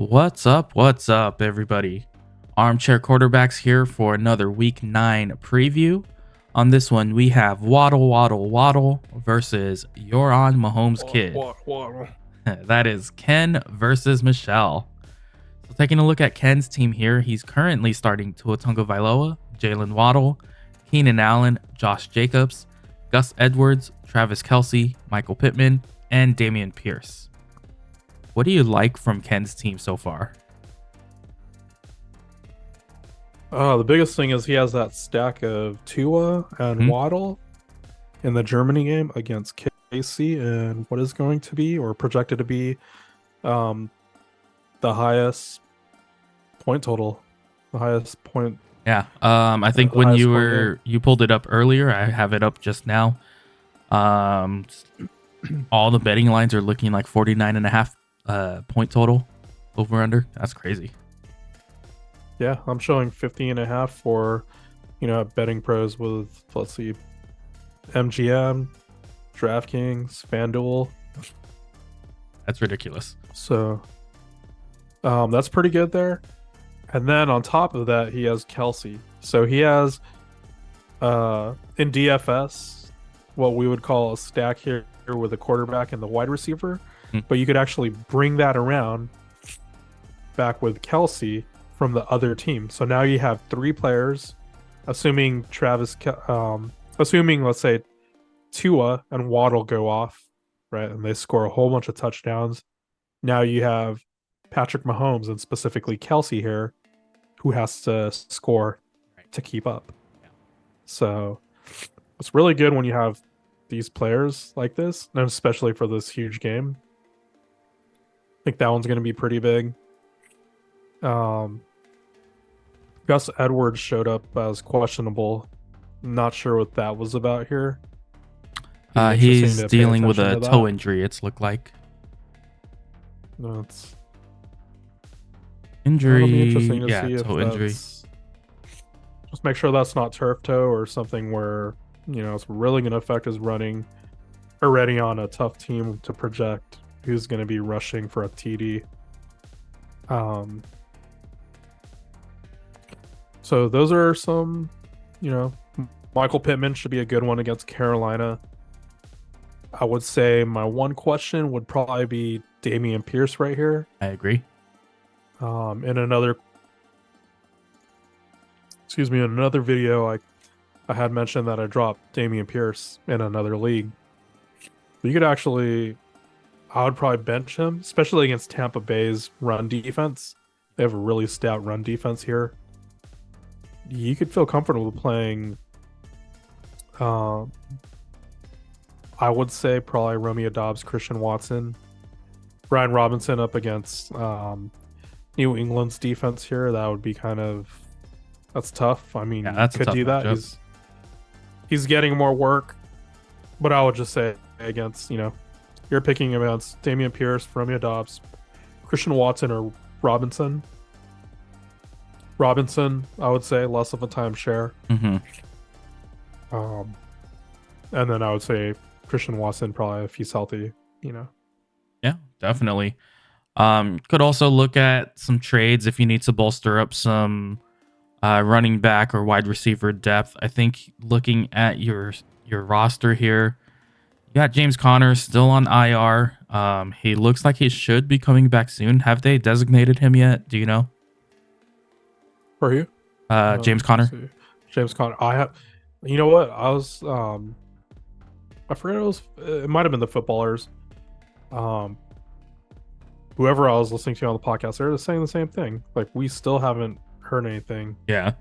What's up, everybody? Armchair Quarterbacks here for another Week 9 preview. On this one, we have Waddle versus You're on Mahomes Kid. Waddle. That is Ken versus Michelle. So taking a look at Ken's team here, he's currently starting Tua Tagovailoa, Jalen Waddle, Keenan Allen, Josh Jacobs, Gus Edwards, Travis Kelce, Michael Pittman, and Dameon Pierce. What do you like from Ken's team so far? The biggest thing is he has that stack of Tua and Waddle in the Germany game against KC, and what is going to be or projected to be the highest point total, the highest point. Yeah, I think when you pulled it up earlier, I have it up just now. All the betting lines are looking like 49.5 point total over under. That's crazy. Yeah, I'm showing 50.5 for betting pros with, let's see, MGM, DraftKings, FanDuel. That's ridiculous. So that's pretty good there. And then on top of that, he has Kelce. So he has in DFS what we would call a stack here with a quarterback and the wide receiver. But you could actually bring that around back with Kelce from the other team. So now you have three players, assuming let's say Tua and Waddle go off, right, and they score a whole bunch of touchdowns. Now you have Patrick Mahomes and specifically Kelce here, who has to score to keep up. So it's really good when you have these players like this, and especially for this huge game. I think that one's going to be pretty big. Gus Edwards showed up as questionable. Not sure what that was about here. He's dealing with a toe injury, it's looked like. No, it's injury. It'll be interesting to see toe if injury. Just make sure that's not turf toe or something where it's really going to affect his running. Already on a tough team to project who's going to be rushing for a TD. So those are some, Michael Pittman should be a good one against Carolina. I would say my one question would probably be Dameon Pierce right here. I agree. In another video, I had mentioned that I dropped Dameon Pierce in another league. You could actually, I would probably bench him, especially against Tampa Bay's run defense. They have a really stout run defense here. You could feel comfortable playing, I would say probably Romeo Doubs, Christian Watson, Brian Robinson up against New England's defense here. That would be that's tough. I mean, that's could do that. He's getting more work, but I would just say against, you're picking against Dameon Pierce, Romeo Doubs, Christian Watson, or Robinson. Robinson, I would say, less of a timeshare. And then I would say Christian Watson, probably if he's healthy, Yeah, definitely. Could also look at some trades if you need to bolster up some running back or wide receiver depth. I think looking at your roster here, you got James Conner still on IR. He looks like he should be coming back soon. Have they designated him yet? Do you know? For you? James Conner. James Conner. I have. You know what? I was. I forget it might have been the footballers. Whoever I was listening to on the podcast, they're saying the same thing. Like, we still haven't heard anything. Yeah.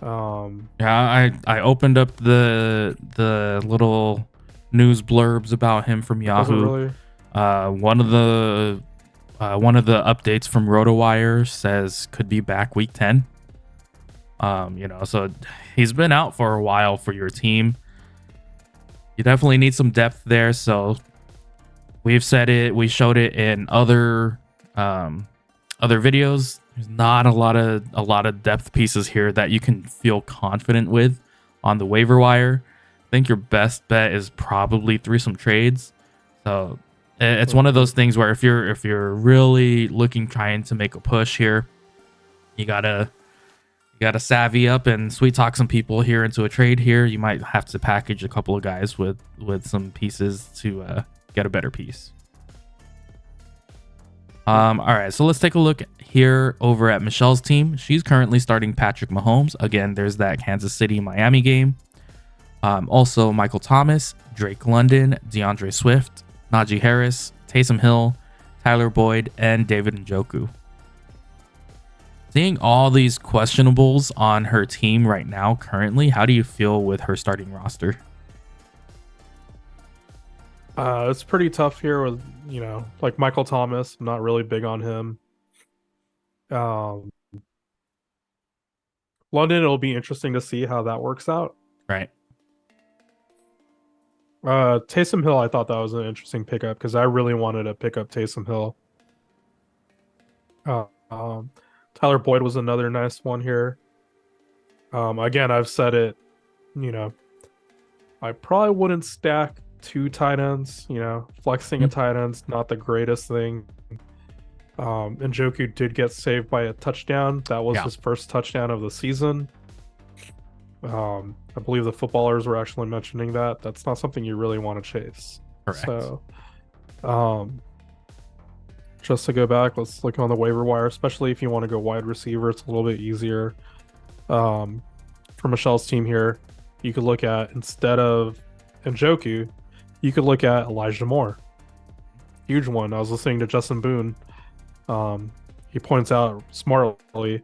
I opened up the little news blurbs about him from Yahoo. Really? One of the updates from RotoWire says could be back week 10. So he's been out for a while for your team. You definitely need some depth there. So we've said it. We showed it in other videos. There's not a lot of depth pieces here that you can feel confident with on the waiver wire. I think your best bet is probably through some trades. So It's one of those things where if you're really looking trying to make a push here, you gotta savvy up and sweet talk some people here into a trade here. You might have to package a couple of guys with some pieces to get a better piece. All right, so let's take a look here over at Michelle's team. She's currently starting Patrick Mahomes. Again, there's that Kansas City Miami game. Also Michael Thomas, Drake London, DeAndre Swift, Najee Harris, Taysom Hill, Tyler Boyd, and David Njoku. Seeing all these questionables on her team right now, currently, how do you feel with her starting roster? It's pretty tough here with, like Michael Thomas. I'm not really big on him. Um, London, it'll be interesting to see how that works out. Right. Taysom Hill, I thought that was an interesting pickup because I really wanted to pick up Taysom Hill. Uh, um, Tyler Boyd was another nice one here. Again, I've said it, you know, I probably wouldn't stack two tight ends. Flexing a tight end's not the greatest thing. Njoku did get saved by a touchdown. That was his first touchdown of the season. I believe the footballers were actually mentioning that. That's not something you really want to chase. Correct. So, just to go back, let's look on the waiver wire, especially if you want to go wide receiver. It's a little bit easier. For Michelle's team here, you could look at, instead of Njoku, you could look at Elijah Moore. Huge one. I was listening to Justin Boone. He points out smartly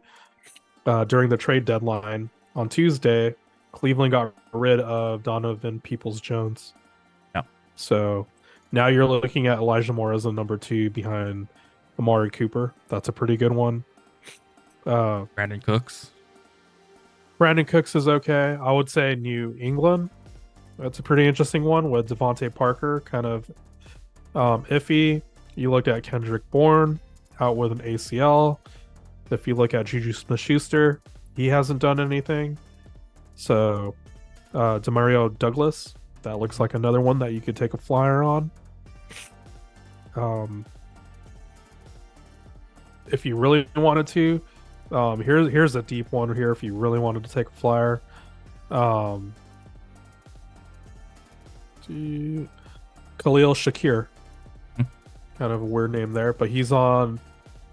during the trade deadline on Tuesday, Cleveland got rid of Donovan Peoples-Jones. Yeah. So now you're looking at Elijah Moore as a number 2 behind Amari Cooper. That's a pretty good one. Brandon Cooks. Brandon Cooks is okay. I would say New England. That's a pretty interesting one with Devontae Parker kind of iffy. You looked at Kendrick Bourne out with an ACL. If you look at Juju Smith-Schuster, he hasn't done anything. So Demario Douglas, that looks like another one that you could take a flyer on. If you really wanted to, here's a deep one here. If you really wanted to take a flyer, Khalil Shakir, kind of a weird name there, but he's on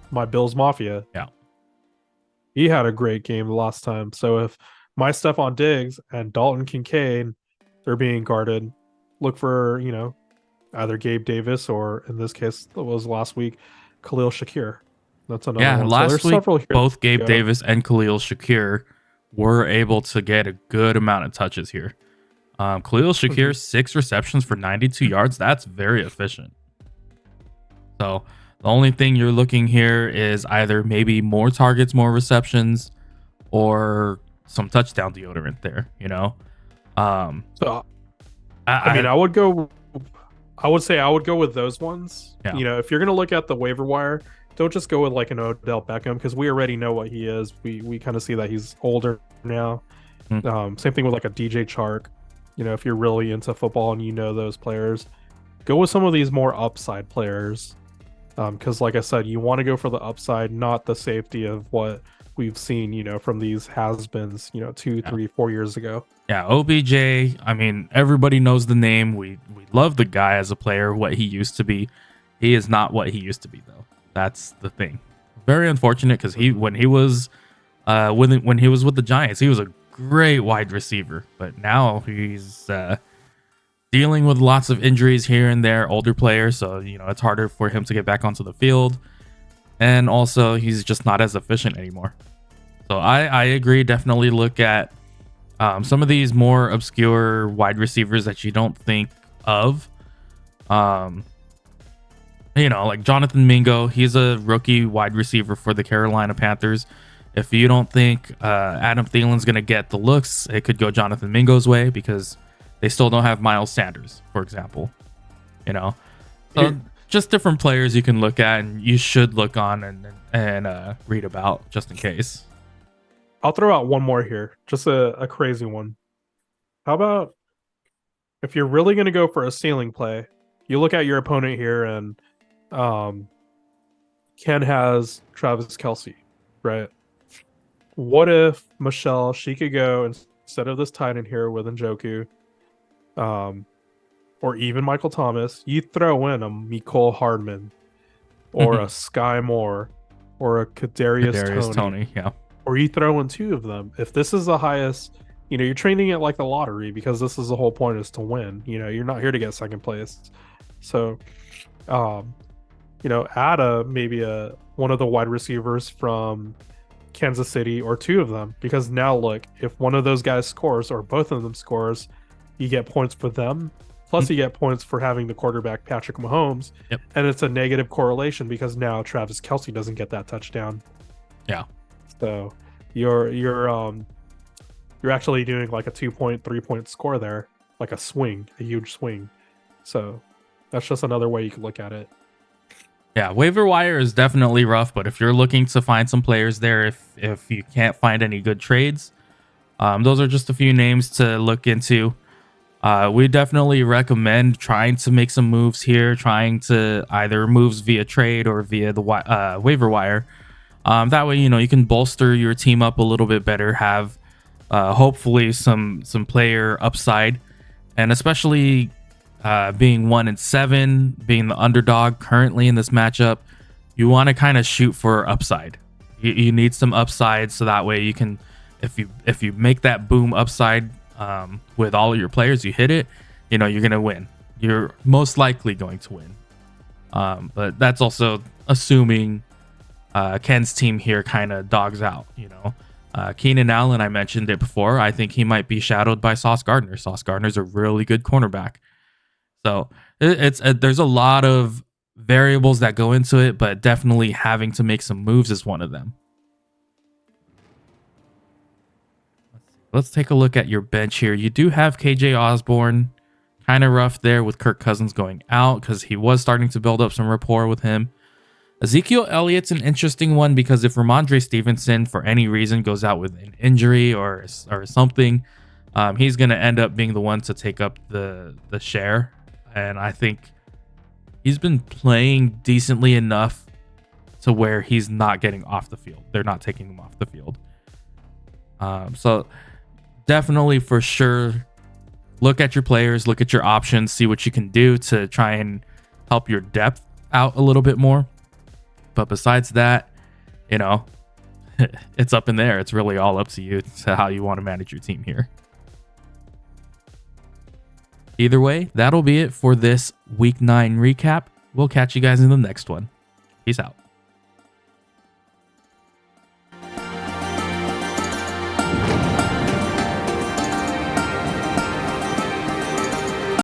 my Bills Mafia. Yeah, he had a great game the last time. So if my Stephon Diggs and Dalton Kincaid, they're being guarded, look for either Gabe Davis or, in this case, it was last week, Khalil Shakir. That's another one. Last week, both Gabe Yeah. Davis and Khalil Shakir were able to get a good amount of touches here. Khalil Shakir, 6 receptions for 92 yards. That's very efficient. So the only thing you're looking here is either maybe more targets, more receptions, or some touchdown deodorant there, So, I would go. I would say I would go with those ones. Yeah. If you're gonna look at the waiver wire, don't just go with like an Odell Beckham because we already know what he is. We kind of see that he's older now. Same thing with like a DJ Chark. If you're really into football and those players, go with some of these more upside players. Because like I said, you want to go for the upside, not the safety of what we've seen, from these has-beens, 2, 3, 4 years ago. Yeah, OBJ, I mean, everybody knows the name. We love the guy as a player, what he used to be. He is not what he used to be, though. That's the thing. Very unfortunate because when he was with the Giants, he was a great wide receiver. But now he's dealing with lots of injuries here and there, older player, so it's harder for him to get back onto the field, and also he's just not as efficient anymore. So I agree, definitely look at some of these more obscure wide receivers that you don't think of. Like Jonathan Mingo, he's a rookie wide receiver for the Carolina Panthers. If you don't think Adam Thielen's gonna get the looks, it could go Jonathan Mingo's way because they still don't have Miles Sanders, for example. So just different players you can look at and you should look on and read about just in case. I'll throw out one more here, just a crazy one. How about if you're really going to go for a ceiling play, you look at your opponent here, and um, Ken has Travis Kelsey, right? What if Michelle, she could go instead of this Titan here with Njoku, um, or even Michael Thomas, you throw in a Mecole Hardman or a Sky Moore or a Kadarius Kadarius Toney, Tony, yeah. or you throw in two of them. If this is the highest, you're training it like the lottery, because this is the whole point, is to win. You're not here to get second place. So, um, add maybe one of the wide receivers from Kansas City, or two of them, because now look, if one of those guys scores or both of them scores, you get points for them. Plus, you get points for having the quarterback Patrick Mahomes, Yep. and it's a negative correlation because now Travis Kelsey doesn't get that touchdown. Yeah. So you're actually doing like a 2-point, 3-point score there, like a huge swing. So that's just another way you could look at it. Yeah, waiver wire is definitely rough, but if you're looking to find some players there, if you can't find any good trades, those are just a few names to look into. We definitely recommend trying to make some moves here, trying to either moves via trade or via the waiver wire. That way, you can bolster your team up a little bit better, have hopefully some player upside, and especially being 1-7, being the underdog currently in this matchup, you want to kind of shoot for upside. You need some upside, so that way you can, if you make that boom upside with all of your players, you hit it, you're gonna win. You're most likely going to win. But that's also assuming Ken's team here kind of dogs out. Keenan Allen, I mentioned it before. I think he might be shadowed by Sauce Gardner. Sauce Gardner's a really good cornerback. So there's a lot of variables that go into it, but definitely having to make some moves is one of them. Let's take a look at your bench here. You do have KJ Osborne, kind of rough there with Kirk Cousins going out because he was starting to build up some rapport with him. Ezekiel Elliott's an interesting one because if Ramondre Stevenson for any reason goes out with an injury or something, he's going to end up being the one to take up the share. And I think he's been playing decently enough to where he's not getting off the field. They're not taking him off the field. So definitely for sure, look at your players, look at your options, see what you can do to try and help your depth out a little bit more. But besides that, it's up in there. It's really all up to you to how you want to manage your team here. Either way, that'll be it for this Week 9 recap. We'll catch you guys in the next one. Peace out.